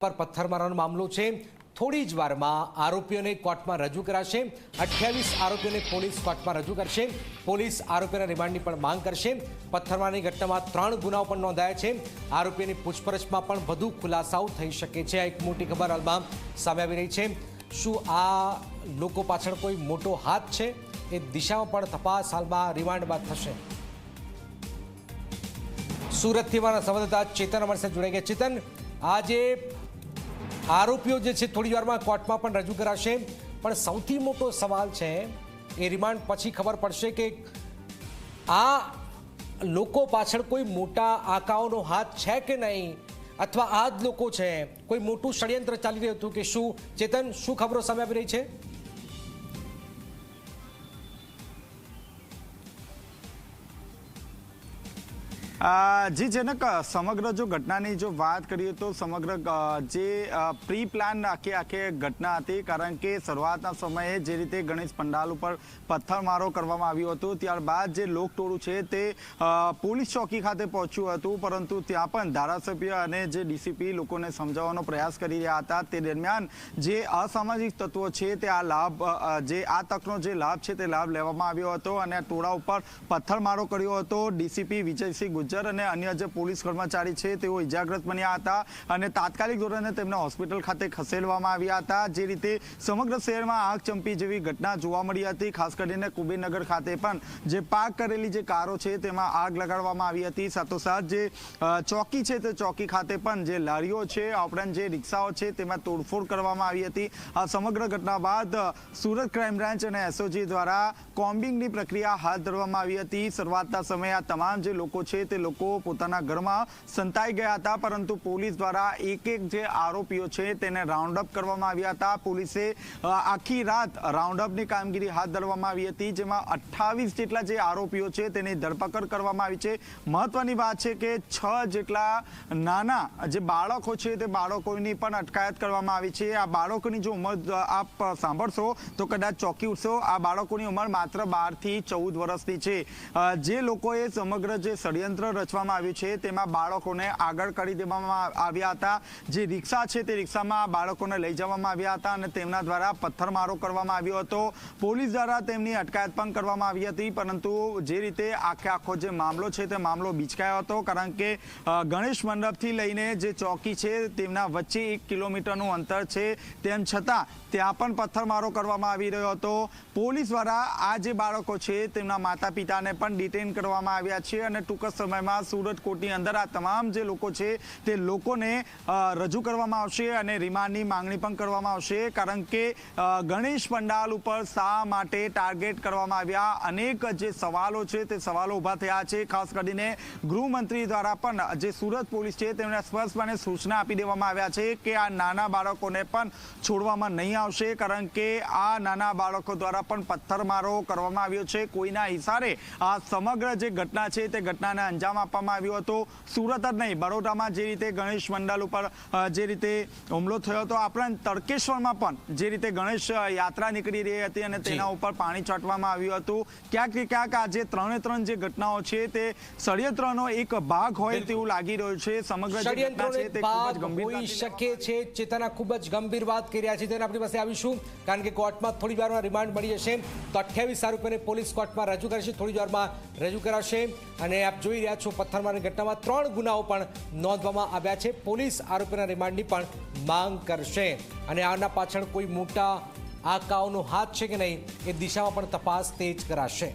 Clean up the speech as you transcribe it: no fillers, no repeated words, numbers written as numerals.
पर पत्थरमाराનો મામલો છે। થોડી જ વારમાં આરોપીઓને કોર્ટમાં રજૂ કરાશે। 28 આરોપીઓને પોલીસ કોર્ટમાં રજૂ કરશે। પોલીસ આરોપીઓના રિમાન્ડની પણ માંગ કરશે। પત્થરમારાની ઘટનામાં 3 ગુનાઓ પણ નોંધાયા છે। આરોપીઓની પૂછપરછમાં પણ વધુ ખુલાસાઓ થઈ શકે છે। આ એક મોટી ખબર હાલમાં સામે આવી રહી છે। શું આ લોકો પાછળ કોઈ મોટો હાથ છે? એ દિશામાં પણ તપાસ હાલમાં રિમાન્ડ બાદ થશે। સુરતથી અમારા સંવાદદાતા ચેતન અમારી સાથે જોડાઈ ગયા। ચેતન, આજે આરોપીઓ જે છે થોડી વારમાં કોર્ટમાં પણ રજૂ કરાશે, પણ સૌથી મોટો સવાલ છે એ રિમાન્ડ પછી ખબર પડશે કે આ લોકો પાછળ કોઈ મોટા આંકાઓનો હાથ છે કે નહીં, અથવા આ જ લોકો છે, કોઈ મોટું ષડયંત્ર ચાલી રહ્યું હતું કે શું? ચેતન, શું ખબરો સામે આવી રહી છે? જી जनक, समग्र जो घटनाની जो વાત કરીએ તો સમગ્ર જે પ્રી પ્લાન આખે ઘટના હતી, કારણ કે શરૂઆતના સમયે જે રીતે ગણેશ પંડાલ ઉપર પથ્થરમારો કરવામાં આવ્યો હતો, ત્યારબાદ જે લોકટોળું છે તે પોલીસ ચોકી ખાતે પહોંચ્યું હતું, પરંતુ ત્યાં પણ ધારાસભ્ય અને જે ડીસીપી લોકોને સમજાવવાનો પ્રયાસ કરી રહ્યા હતા। તે દરમિયાન જે અસામાજિક તત્વો છે તે આ તકનો જે લાભ છે તે લાભ લેવામાં આવ્યો હતો અને ટોળા ઉપર પથ્થરમારો કર્યો હતો। ડીસીપી વિજયસિંહ ગુજ્જર અને અન્ય જે પોલીસ કર્મચારી છે તેઓ ઇજાગ્રસ્ત બન્યા હતા અને તાત્કાલિક ધોરણે તેમને હોસ્પિટલ ખાતે ખસેડવામાં આવ્યા હતા। જે રીતે સમગ્ર શહેરમાં આગ ચંપી જેવી ઘટના જોવા મળી હતી। ખાસ કરીને કુબેરનગર ખાતે પણ જે પાર્ક કરેલી જે કારો છે તેમાં આગ લગાડવામાં આવી હતી। સાથોસાથ જે ચોકી છે તે ચોકી ખાતે પણ જે લારીઓ છે, આ ઉપરાંત જે રિક્ષાઓ છે તેમાં તોડફોડ કરવામાં આવી હતી। આ સમગ્ર ઘટના બાદ સુરત ક્રાઇમ બ્રાન્ચ અને એસઓજી દ્વારા કોમ્બિંગની પ્રક્રિયા હાથ ધરવામાં આવી હતી। શરૂઆતના સમયે આ તમામ જે લોકો છે તે લોકો પોતાના ઘરમાં સંતાઈ ગયા હતા, પરંતુ પોલીસ દ્વારા એક જે આરોપીઓ છે તેને રાઉન્ડ અપ કરવામાં આવ્યા હતા। પોલીસે આખી રાત રાઉન્ડ અપની કામગીરી હાથ ધરવામાં આવી હતી, જેમાં 28 જેટલા જે આરોપીઓ છે તેની ધરપકડ કરવામાં આવી છે। મહત્વની વાત છે કે 6 જેટલા નાના જે બાળકો છે તે બાળકોની પણ અટકાયત કરવામાં આવી છે। આ બાળકોની જો ઉંમર આપ સાંભળશો તો કદાચ ચોંકી ઉઠશો। આ બાળકોની ઉંમર માત્ર 12 થી 14 વર્ષની છે। જે લોકોએ સમગ્ર જે ષડયંત્ર રચવામાં આવ્યું છે તેમાં બાળકોને આગળ કરી દેવામાં આવ્યા હતા। જે રિક્ષા છે તે રિક્ષામાં બાળકોને લઈ જવામાં આવ્યા હતા અને તેમના દ્વારા પથ્થરમારો કરવામાં આવ્યો હતો। પોલીસ દ્વારા તેમની અટકાયત પણ કરવામાં આવી હતી, પરંતુ જે રીતે આખો જે મામલો છે તે મામલો બીચકાયો હતો, કારણ કે ગણેશ મંડપથી લઈને જે ચોકી છે તેમના વચ્ચે 1 કિલોમીટરનું અંતર છે, તેમ છતાં ત્યાં પણ પથ્થરમારો કરવામાં આવી રહ્યો હતો। પોલીસ દ્વારા આ જે બાળકો છે તેમના માતા પિતાને પણ ડિટેન કરવામાં આવ્યા છે અને ટૂંક સમયમાં સુરત કોર્ટની અંદર આ તમામ જે લોકો છે તે લોકોને રજૂ કરવામાં આવશે અને રિમાન્ડની માંગણી પણ કરવામાં આવશે। કારણ કે ગણેશ પંડાલ ઉપર શા માટે ટાર્ગેટ કરવામાં આવ્યા, અનેક જે સવાલો છે તે સવાલો ઊભા થયા છે। ખાસ કરીને ગૃહમંત્રી દ્વારા પણ જે સુરત પોલીસ છે તેમને સ્પષ્ટપણે સૂચના આપી દેવામાં આવ્યા છે કે આ નાના બાળકોને પણ છોડવામાં નહીં આવશે, કારણ કે આ નાના બાળકો દ્વારા પણ પથ્થરમારો કરવામાં આવ્યો છે। કોઈના ઇશારે આ સમગ્ર જે ઘટના છે તે ઘટનાને અંજામ આપવામાં આવ્યો હતો। સુરત જ નહીં, બરોડામાં જે રીતે ગણેશ મંડળ ઉપર જે રીતે હુમલો થયો હતો, ઉપરાંત તડકેશ્વરમાં પણ જે રીતે ગણેશ યાત્રા નીકળી રહી હતી અને તેના ઉપર પાણી છાંટવામાં આવ્યું હતું, ક્યાંક ને ક્યાંક આ જે 3 જે ઘટનાઓ છે તે ષડયંત્રનો એક ભાગ હોય તેવું લાગી રહ્યું છે। સમગ્ર જે ઘટના છે તે ખૂબ જ ગંભીર હોઈ શકે છે। ચેતના ખૂબ જ ગંભીર વાત કરી રહ્યા છે, તેને આપણી પાસે આવીશું, કારણ કે કોર્ટમાં થોડી વારમાં રિમાન્ડ મળી જશે તો 28 આરોપીઓને પોલીસ કોર્ટમાં રજૂ કરશે, થોડી વારમાં રજૂ કરાશે। અને આપ જોઈ રહ્યા છો પથ્થરમારાની ઘટનામાં 3 ગુનાઓ પણ નોંધવામાં આવ્યા છે। પોલીસ આરોપીના રિમાન્ડની પણ માંગ કરશે અને આના પાછળ કોઈ મોટા આંકાઓનો હાથ છે કે નહીં એ દિશામાં પણ તપાસ તેજ કરાશે।